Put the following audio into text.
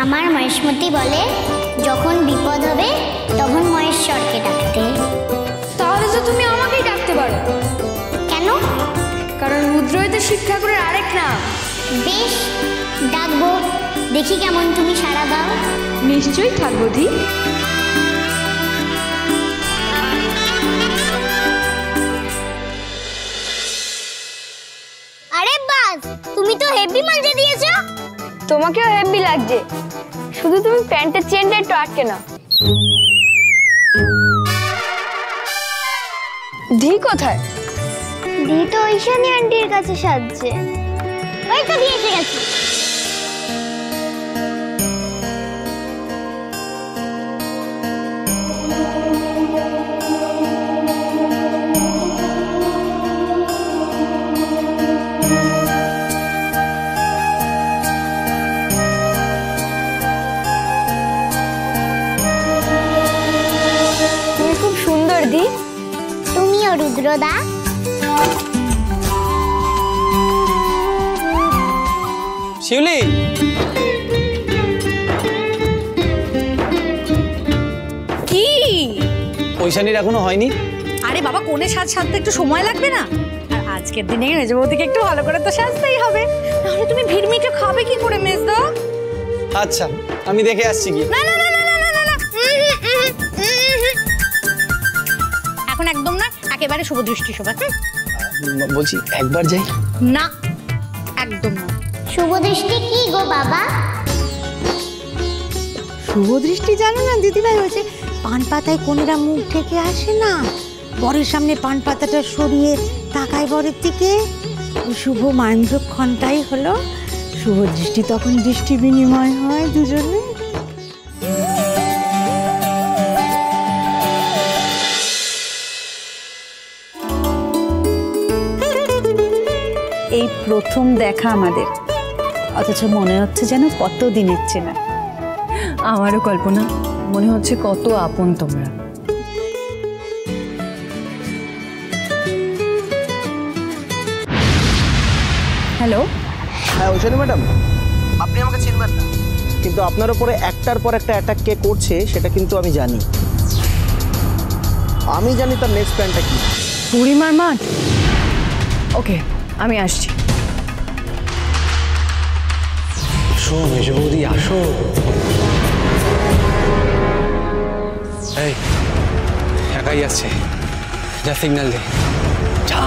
আমার মহেশমতি বলে যখন বিপদ হবে তখন মহেশ্বরকে ডাকতে। তাহলে তো তুমি আমাকেই ডাকতে পারো। কেন? কারণ রুদ্রই তো শিব ঠাকুরের আরেক নাম। বেশ, ডাকবো, দেখি কেমন তুমি সাড়া দাও। নিশ্চয়ই থাকবো দি। আরে বাস, তুমি তো হেভি মজা দিয়েছো। তোমাকেও হেভি লাগছে, শুধু তুমি প্যান্টের চেনটা একটু আটকে নাও। দি কোথায়? দি তো ঐশানী আন্টির কাছে সাজছে। ওই তো দি এসে গেছে। তুমি খুব সুন্দর দি। তুমিও রুদ্রদা। শিউলি, কি ঐশানীর এখনো হয়নি? আরে বাবা, কোণে সাজতে একটু সময় লাগবে না? আর আজকের দিনে মেজবৌদিকে একটু ভালো করে তো সাজতেই হবে, তাহলে তুমি ভিড়মিটে খাবে কি করে মেজদা? আচ্ছা, আমি দেখে আসছি কি। না না না না না না না, এখন একদম না, একেবারে শুভ দৃষ্টি শোভা। বলছি একবার যাই। না, একদম না। শুভ দৃষ্টি কি গো বাবা? শুভ দৃষ্টি জানো না দিদিভাই? হয়েছে পান পাতায় কোনেরা মুখ ঢেকে আসে না, বরের সামনে পান পাতাটা সরিয়ে তাকায় বরের দিকে, ওই শুভ মাইন্দ্রক্ষণটাই হলো শুভ দৃষ্টি। তখন দৃষ্টি বিনিময় হয় দুজনে। এই প্রথম দেখা আমাদের, অথচ মনে হচ্ছে যেন কত দিনের চেনা। আমারও কল্পনা, মনে হচ্ছে কত আপন তোমরা। হ্যালো। হ্যাঁ ঐশানী ম্যাডাম, আপনি আমাকে চিনবেন না, কিন্তু আপনার উপরে একটার পর একটা অ্যাটাক কে করছে সেটা কিন্তু আমি জানি। আমি জানি তার নেক্সট প্ল্যানটা কি। বুড়িমার মাঠ। ওকে, আমি আসছি। আসো মেজবৌদি, আসো। এই একাই আসছে, যা সিগন্যাল দে। যা।